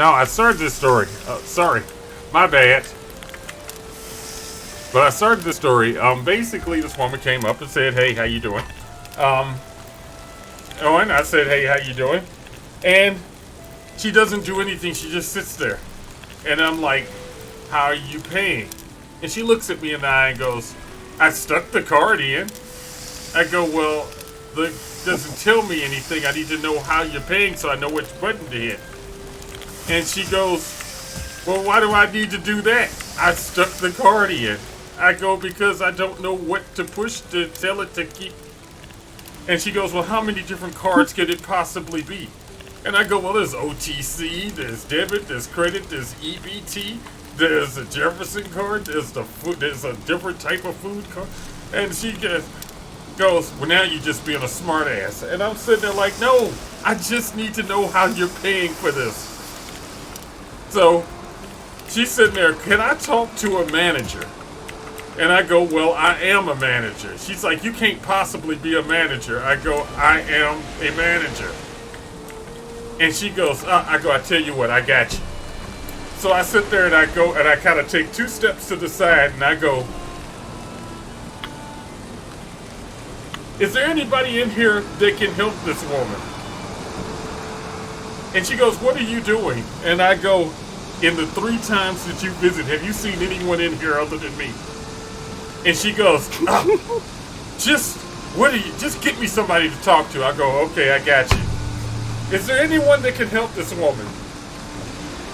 Now, I started this story. Sorry. My bad. But I started the story. Basically, this woman came up and said, "Hey, how you doing?" And I said, "Hey, how you doing?" And she doesn't do anything. She just sits there. And I'm like, "How are you paying?" And she looks at me in the eye and goes, "I stuck the card in." I go, "Well, the doesn't tell me anything. I need to know how you're paying so I know which button to hit." And she goes, "Well, why do I need to do that? I stuck the card in." I go, "Because I don't know what to push to tell it to keep." And she goes, "Well, how many different cards could it possibly be?" And I go, "Well, there's OTC, there's debit, there's credit, there's EBT, there's a Jefferson card, there's a different type of food card." And she goes, "Well, now you're just being a smart ass." And I'm sitting there like, "No, I just need to know how you're paying for this." So she's sitting there, "Can I talk to a manager?" And I go, "Well, I am a manager." She's like, "You can't possibly be a manager." I go, "I am a manager." And she goes, I tell you what, I got you. So I sit there and I go and I kind of take 2 steps to the side and I go, "Is there anybody in here that can help this woman?" And she goes, "What are you doing?" And I go, "In the 3 times that you visit, have you seen anyone in here other than me?" And she goes, just get me somebody to talk to." I go, "Okay, I got you. Is there anyone that can help this woman?"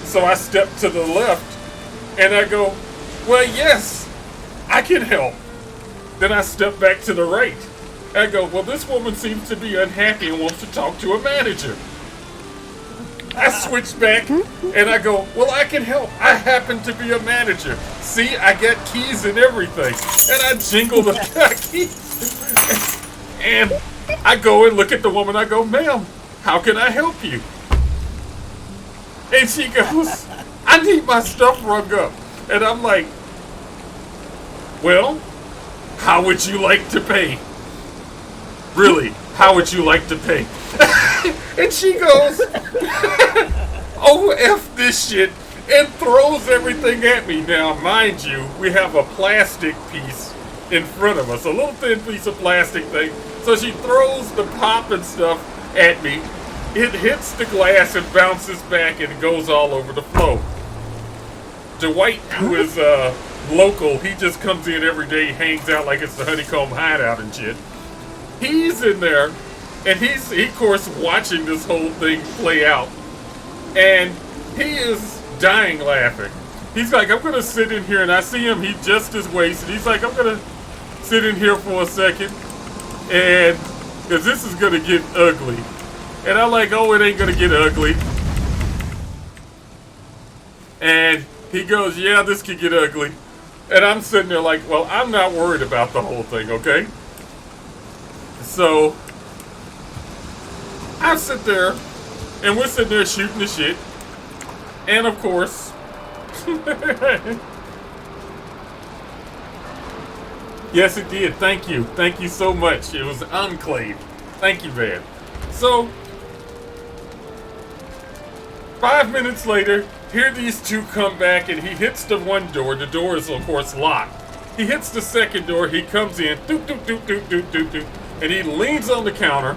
So I step to the left and I go, "Well, yes, I can help." Then I step back to the right. I go, "Well, this woman seems to be unhappy and wants to talk to a manager." I switch back and I go, "Well, I can help. I happen to be a manager. See, I got keys and everything." And I jingle the keys. And I go and look at the woman. I go, "Ma'am, how can I help you?" And she goes, "I need my stuff rung up." And I'm like, "Well, how would you like to pay? Really, how would you like to pay?" And she goes, "Oh, F this shit," and throws everything at me. Now, mind you, we have a plastic piece in front of us, a little thin piece of plastic thing. So she throws the pop and stuff at me. It hits the glass and bounces back and goes all over the floor. Dwight, who is local, he just comes in every day, hangs out like it's the Honeycomb Hideout and shit. He's in there, and he's of course watching this whole thing play out, and he is dying laughing. He's like, "I'm gonna sit in here," and I see him. He's just his waist, and he's like, "I'm gonna sit in here for a second, and because this is gonna get ugly." And I'm like, "Oh, it ain't gonna get ugly." And he goes, "Yeah, this could get ugly." And I'm sitting there like, "Well, I'm not worried about the whole thing, okay?" So I sit there, and we're sitting there shooting the shit. And of course, yes, it did. Thank you. Thank you so much. It was enclave. Thank you, man. So 5 minutes later, here these two come back, and he hits the one door. The door is, of course, locked. He hits the second door. He comes in, doop, doop, doop, doop, doop, doop, doop, and he leans on the counter,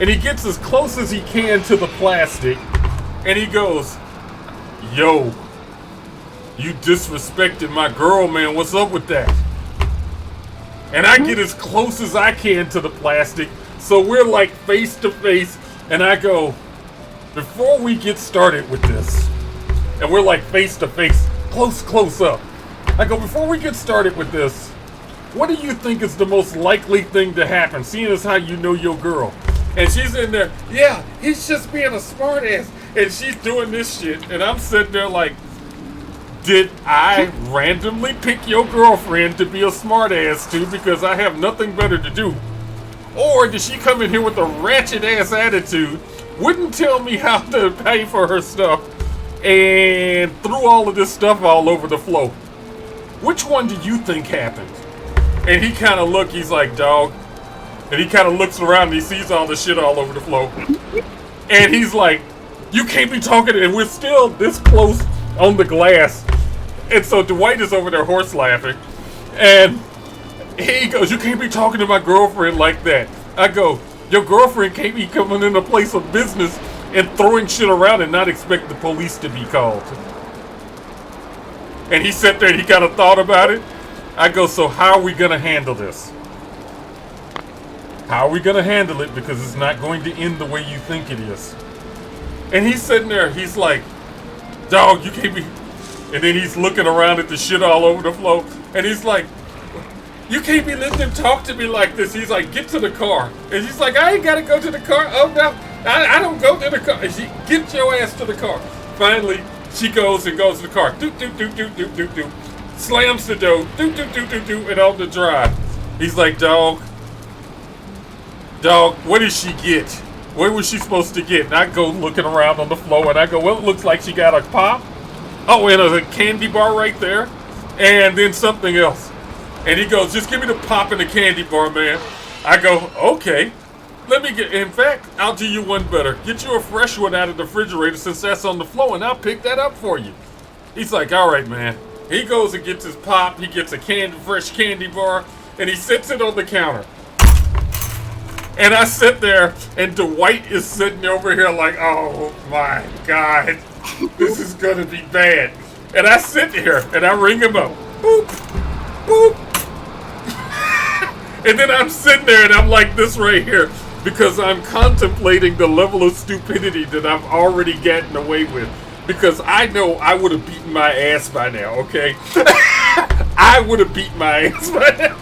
and he gets as close as he can to the plastic, and he goes, "Yo, you disrespected my girl, man. What's up with that?" And I get as close as I can to the plastic, so we're like face to face, and I go, "Before we get started with this," and we're like face to face, close up. I go, "Before we get started with this, what do you think is the most likely thing to happen, seeing as how you know your girl?" And she's in there, "Yeah, he's just being a smart ass." And she's doing this shit, and I'm sitting there like, did I randomly pick your girlfriend to be a smart ass to because I have nothing better to do? Or did she come in here with a ratchet ass attitude, wouldn't tell me how to pay for her stuff, and threw all of this stuff all over the floor? Which one do you think happened? And he kind of look, he's like, "Dog." And he kind of looks around and he sees all the shit all over the floor. And he's like, You can't be talking, and we're still this close on the glass. And so Dwight is over there horse laughing. And he goes, you can't be talking to my girlfriend like that. I go, your girlfriend can't be coming in a place of business and throwing shit around and not expect the police to be called. And he sat there and he kind of thought about it. I go, so how are we going to handle this? How are we going to handle it? Because it's not going to end the way you think it is. And he's sitting there, he's like, dog, you can't be... And then he's looking around at the shit all over the floor. And he's like, you can't be letting them talk to me like this. He's like, get to the car. And he's like, I ain't got to go to the car. Oh, no, I don't go to the car. And she, get your ass to the car. Finally, she goes and goes to the car. Doot, doot, doot, doot, doot, doot, doot. Slams the door. Doot, doot, doot, doot, doot. And on the drive. He's like, dog, what did she get? What was she supposed to get? And I go looking around on the floor and I go, well, it looks like she got a pop. Oh, and there's a candy bar right there. And then something else. And he goes, just give me the pop and the candy bar, man. I go, okay. Let me get, in fact, I'll do you one better. Get you a fresh one out of the refrigerator since that's on the floor and I'll pick that up for you. He's like, all right, man. He goes and gets his pop. He gets a fresh candy bar and he sits it on the counter. And I sit there and Dwight is sitting over here like, oh my God. This is gonna be bad. And I sit here and I ring him up. Boop, boop. And then I'm sitting there and I'm like this right here because I'm contemplating the level of stupidity that I've already gotten away with. Because I know I would have beaten my ass by now, okay? I would have beaten my ass by now.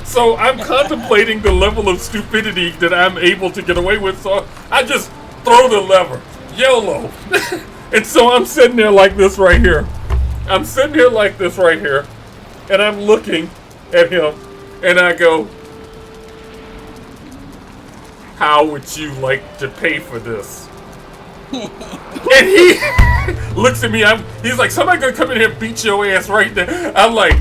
So I'm contemplating the level of stupidity that I'm able to get away with. So I just throw the lever. YOLO. And so I'm sitting there like this right here. I'm sitting here like this right here. And I'm looking at him. And I go, how would you like to pay for this? And he looks at me. He's like, somebody gonna come in here and beat your ass right there. I'm like,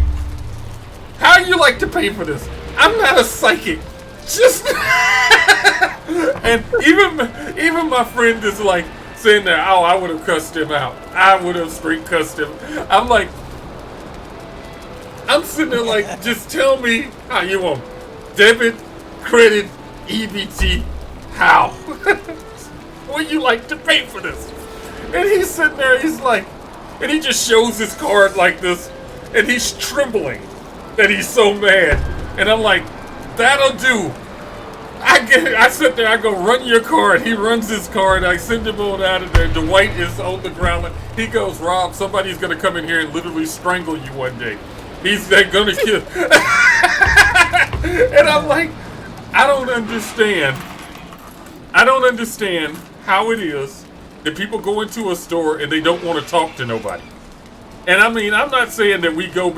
how you like to pay for this? I'm not a psychic. Just and even my friend is like saying there, oh, I would have cussed him out. I would have straight cussed him. I'm like, I'm sitting there like, just tell me how you want. Debit, credit, EBT, how? Would you like to pay for this? And he's sitting there, he's like, and he just shows his card like this, and he's trembling that he's so mad. And I'm like, that'll do. I sit there, I go, run your card. He runs his card. I send him on out of there. Dwight is on the ground. He goes, Rob, somebody's going to come in here and literally strangle you one day. They're going to kill. And I'm like, I don't understand how it is that people go into a store and they don't want to talk to nobody. And I mean, I'm not saying that we go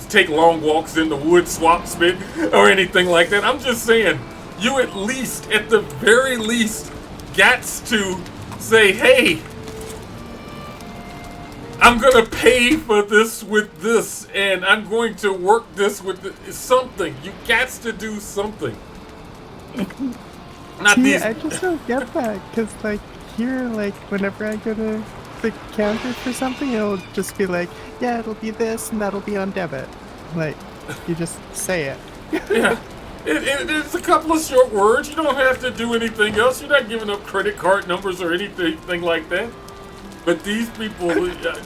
take long walks in the woods, swamp spit, or anything like that. I'm just saying, you at least, at the very least, gots to say, hey, I'm going to pay for this with this, and I'm going to work this with something. You gots to do something. Not these. I just don't get that, because, like, here, like, whenever I go to the counter for something, it'll just be like, yeah, it'll be this, and that'll be on debit. Like, you just say it. Yeah. It's a couple of short words. You don't have to do anything else. You're not giving up credit card numbers or anything like that. But these people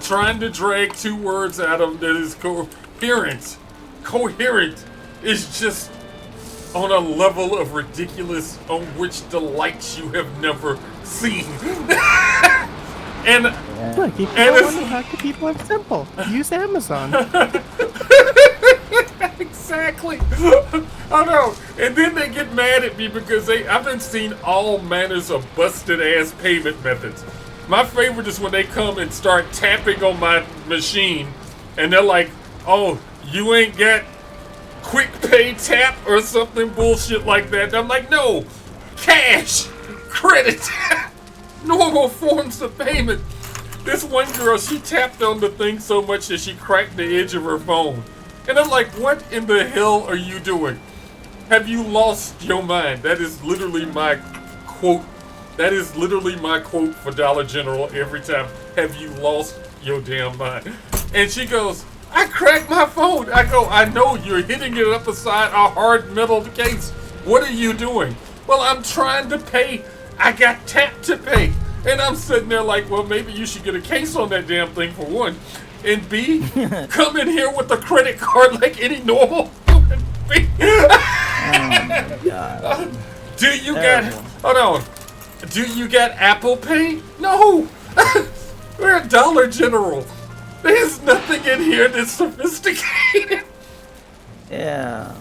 trying to drag two words out of them that is coherent is just on a level of ridiculous on which delights you have never seen. And look, if you don't want to talk to people, it's simple. Use Amazon. Exactly. Oh no. And then they get mad at me because I've been seeing all manners of busted ass payment methods. My favorite is when they come and start tapping on my machine and they're like, oh, you ain't got quick pay tap or something bullshit like that. And I'm like, no, cash, credit, normal forms of payment. This one girl, she tapped on the thing so much that she cracked the edge of her phone. And I'm like, what in the hell are you doing? Have you lost your mind? That is literally my quote That is literally my quote for Dollar General every time. Have you lost your damn mind? And she goes, I cracked my phone. I go, I know, you're hitting it up beside a hard metal case. What are you doing? Well, I'm trying to pay. I got Tap to Pay. And I'm sitting there like, well, maybe you should get a case on that damn thing for one. And B, come in here with a credit card like any normal human being. Oh my God. Do you Terrible. got, hold on. Do you got Apple Pay? No. We're at Dollar General. There's nothing in here that's sophisticated. Yeah.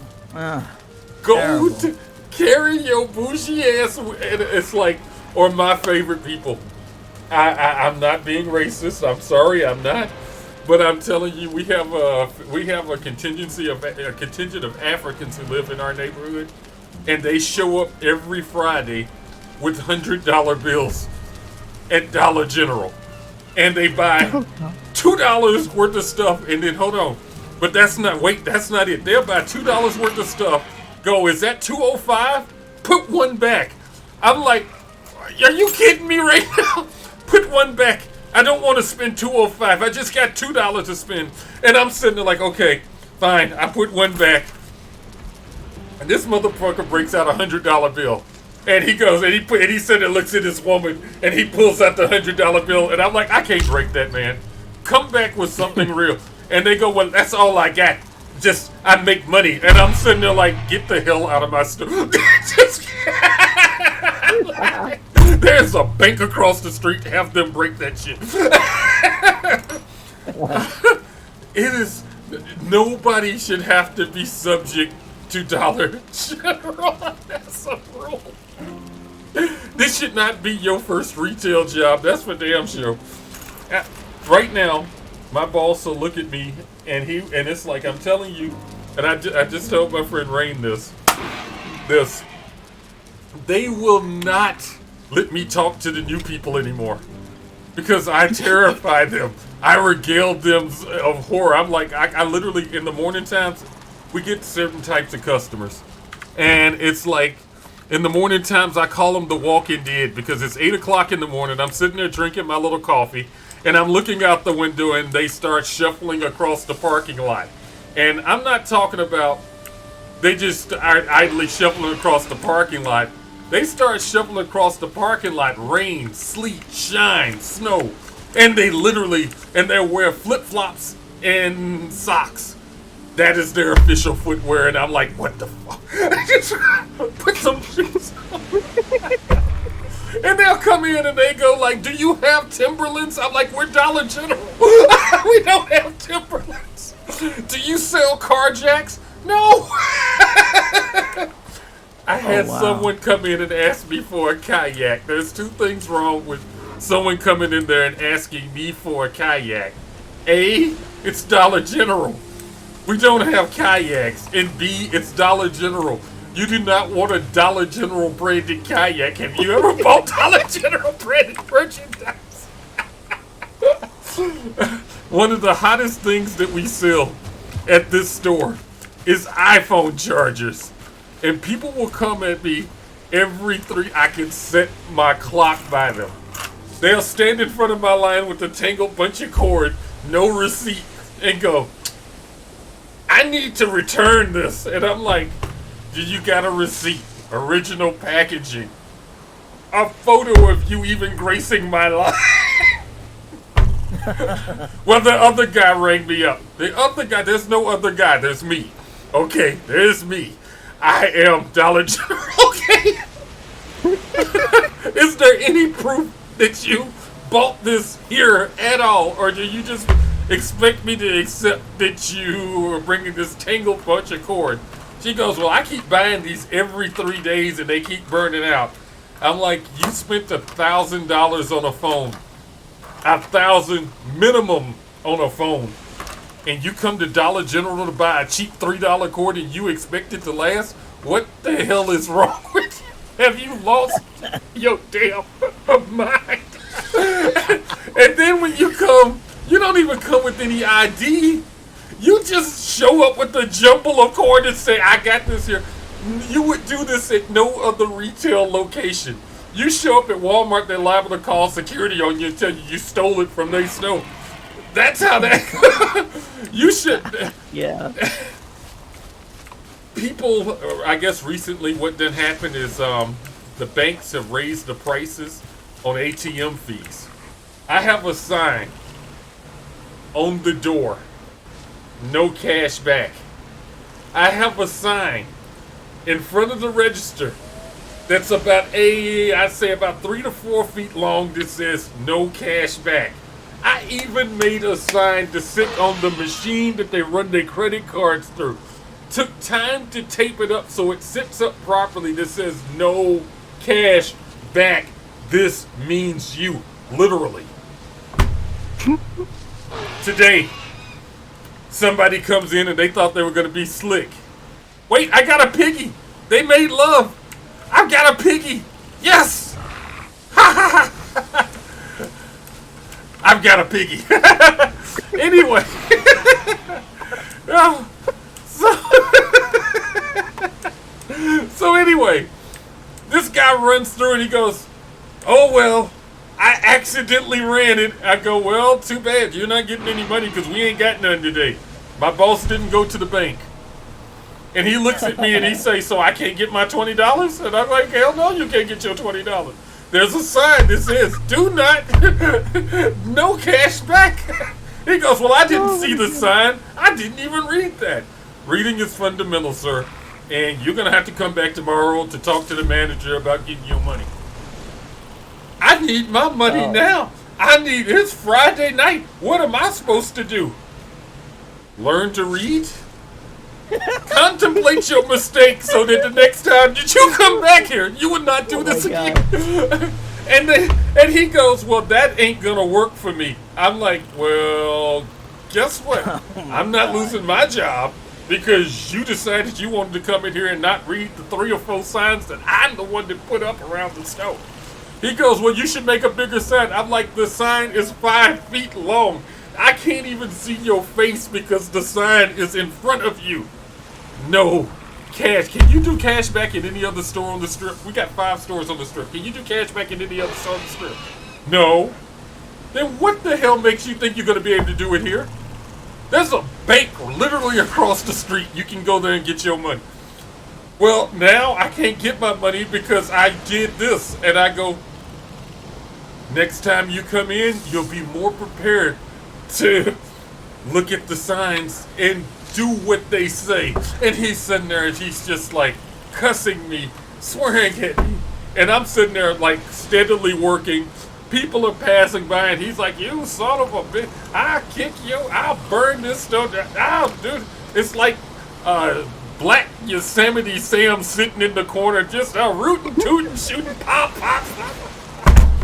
Go Terrible. to carry your bougie ass. And it's like, or my favorite people. I'm not being racist. I'm sorry, I'm not. But I'm telling you, we have a contingent of Africans who live in our neighborhood, and they show up every Friday with $100 bills at Dollar General, and they buy $2 worth of stuff, and then hold on, but that's not it. They'll buy $2 worth of stuff. Go, is that $2.05? Put one back. I'm like, are you kidding me right now? Put one back. I don't want to spend $2.05. I just got $2 to spend. And I'm sitting there like, okay, fine. I put one back. And this motherfucker breaks out a $100 bill. And he goes, and he said and looks at this woman, and he pulls out the $100 bill. And I'm like, I can't break that, man. Come back with something real. And they go, well, that's all I got. Just, I make money. And I'm sitting there like, get the hell out of my store. There's a bank across the street. Have them break that shit. It is, nobody should have to be subject to Dollar General. That's a rule. This should not be your first retail job. That's for damn sure. Right now, my boss will look at me, and it's like, I'm telling you, and I just told my friend Rain this. They will not let me talk to the new people anymore because I terrify them. I regale them of horror. I'm like, I literally, in the morning times, we get certain types of customers, and it's like, in the morning times, I call them the walking dead because it's 8 o'clock in the morning. I'm sitting there drinking my little coffee, and I'm looking out the window, and they start shuffling across the parking lot. And I'm not talking about they just are idly shuffling across the parking lot. They start shuffling across the parking lot, rain, sleet, shine, snow, and they wear flip-flops and socks. That is their official footwear, and I'm like, what the fuck? Just put some shoes on. And they'll come in and they go like, do you have Timberlands? I'm like, we're Dollar General. We don't have Timberlands. Do you sell car jacks? No. I had someone come in and ask me for a kayak. There's two things wrong with someone coming in there and asking me for a kayak. A, it's Dollar General. We don't have kayaks. And B, it's Dollar General. You do not want a Dollar General branded kayak. Have you ever bought Dollar General branded merchandise? One of the hottest things that we sell at this store is iPhone chargers. And people will come at me every I can set my clock by them. They'll stand in front of my line with a tangled bunch of cord, no receipt, and go, I need to return this. And I'm like, do you got a receipt? Original packaging. A photo of you even gracing my line. Well, the other guy rang me up. The other guy, there's no other guy, there's me. Okay, there's me. I am Dollar General, okay? Is there any proof that you bought this here at all? Or do you just expect me to accept that you are bringing this tangled bunch of cord? She goes, well, I keep buying these every 3 days and they keep burning out. I'm like, you spent $1,000 on a phone. $1,000 minimum on a phone. And you come to Dollar General to buy a cheap $3 cord and you expect it to last? What the hell is wrong with you? Have you lost your damn mind? And then when you come, you don't even come with any ID. You just show up with a jumble of cord and say, I got this here. You would do this at no other retail location. You show up at Walmart, they're liable to call security on you and tell you stole it from their store. That's how that. You should. Yeah. People, I guess recently what did happen is the banks have raised the prices on ATM fees. I have a sign on the door, no cash back. I have a sign in front of the register that's about I'd say about 3 to 4 feet long that says no cash back. I even made a sign to sit on the machine that they run their credit cards through. Took time to tape it up so it sits up properly that says no cash back. This means you, literally. Today, somebody comes in and they thought they were going to be slick. Wait, I got a piggy. They made love. I've got a piggy. Yes. Ha ha ha. I've got a piggy. Anyway. So anyway, this guy runs through and he goes, oh well, I accidentally ran it. I go, well, too bad. You're not getting any money because we ain't got none today. My boss didn't go to the bank. And he looks at me and he says, so I can't get my $20? And I'm like, hell no, you can't get your $20. There's a sign that says, do not, no cash back. He goes, well, I didn't see the sign. I didn't even read that. Reading is fundamental, sir. And you're going to have to come back tomorrow to talk to the manager about getting your money. I need my money now. It's Friday night. What am I supposed to do? Learn to read? Contemplate your mistake so that the next time that you come back here, you would not do this again. And he goes, well, that ain't gonna work for me. I'm like, well, guess what? I'm not losing my job because you decided you wanted to come in here and not read the 3 or 4 signs that I'm the one that put up around the store. He goes, well, you should make a bigger sign. I'm like, the sign is 5 feet long. I can't even see your face because the sign is in front of you. No cash. Can you do cash back in any other store on the strip? We got 5 stores on the strip. Can you do cash back in any other store on the strip? No. Then what the hell makes you think you're going to be able to do it here? There's a bank literally across the street. You can go there and get your money. Well, now I can't get my money because I did this. And I go, next time you come in, you'll be more prepared to look at the signs and do what they say. And he's sitting there and he's just like cussing me, swearing at me. And I'm sitting there like steadily working. People are passing by and he's like, you son of a bitch, I'll kick you, I'll burn this stuff, I'll do. It's like Black Yosemite Sam sitting in the corner just rooting, tooting, shooting, pop, pop, pop.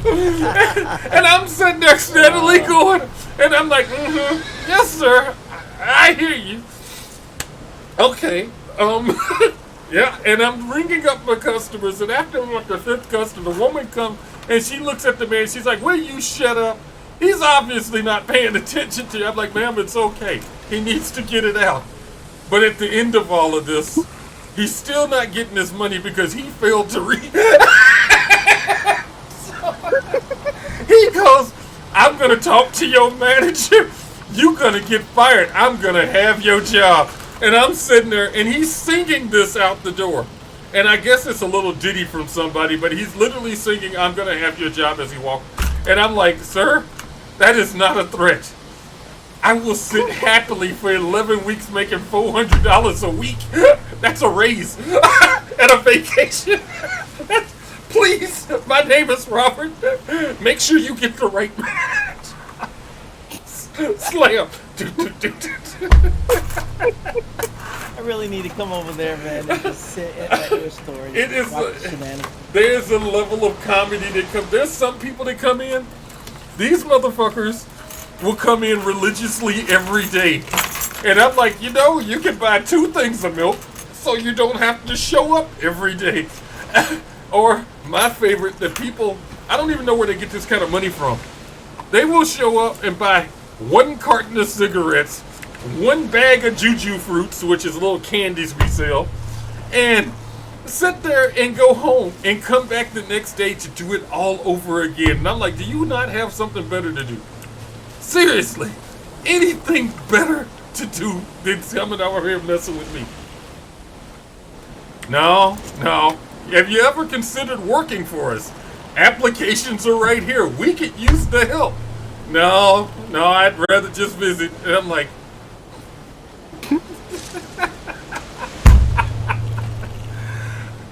And I'm sitting there steadily going, and I'm like, yes sir, I hear you. Okay, yeah, and I'm ringing up my customers, and after like the 5th customer, the woman comes, and she looks at the man, she's like, will you shut up? He's obviously not paying attention to you. I'm like, ma'am, it's okay. He needs to get it out. But at the end of all of this, he's still not getting his money because he failed to read. So, he goes, I'm going to talk to your manager. You're going to get fired. I'm going to have your job. And I'm sitting there, and he's singing this out the door. And I guess it's a little ditty from somebody, but he's literally singing, I'm going to have your job as he walks. And I'm like, sir, that is not a threat. I will sit happily for 11 weeks making $400 a week. That's a raise. And a vacation. Please, my name is Robert. Make sure you get the right match. Slam. I really need to come over there, man, and just sit at your store. It is. There's a level of comedy that comes. There's some people that come in. These motherfuckers will come in religiously every day. And I'm like, you know, you can buy 2 things of milk so you don't have to show up every day. Or my favorite, the people, I don't even know where they get this kind of money from. They will show up and buy 1 carton of cigarettes, 1 bag of juju fruits, which is little candies we sell, and sit there and go home and come back the next day to do it all over again. And I'm like, do you not have something better to do? Seriously, anything better to do than coming over here messing with me? No. Have you ever considered working for us? Applications are right here. We could use the help. No, I'd rather just visit. And I'm like,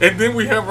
and then we have our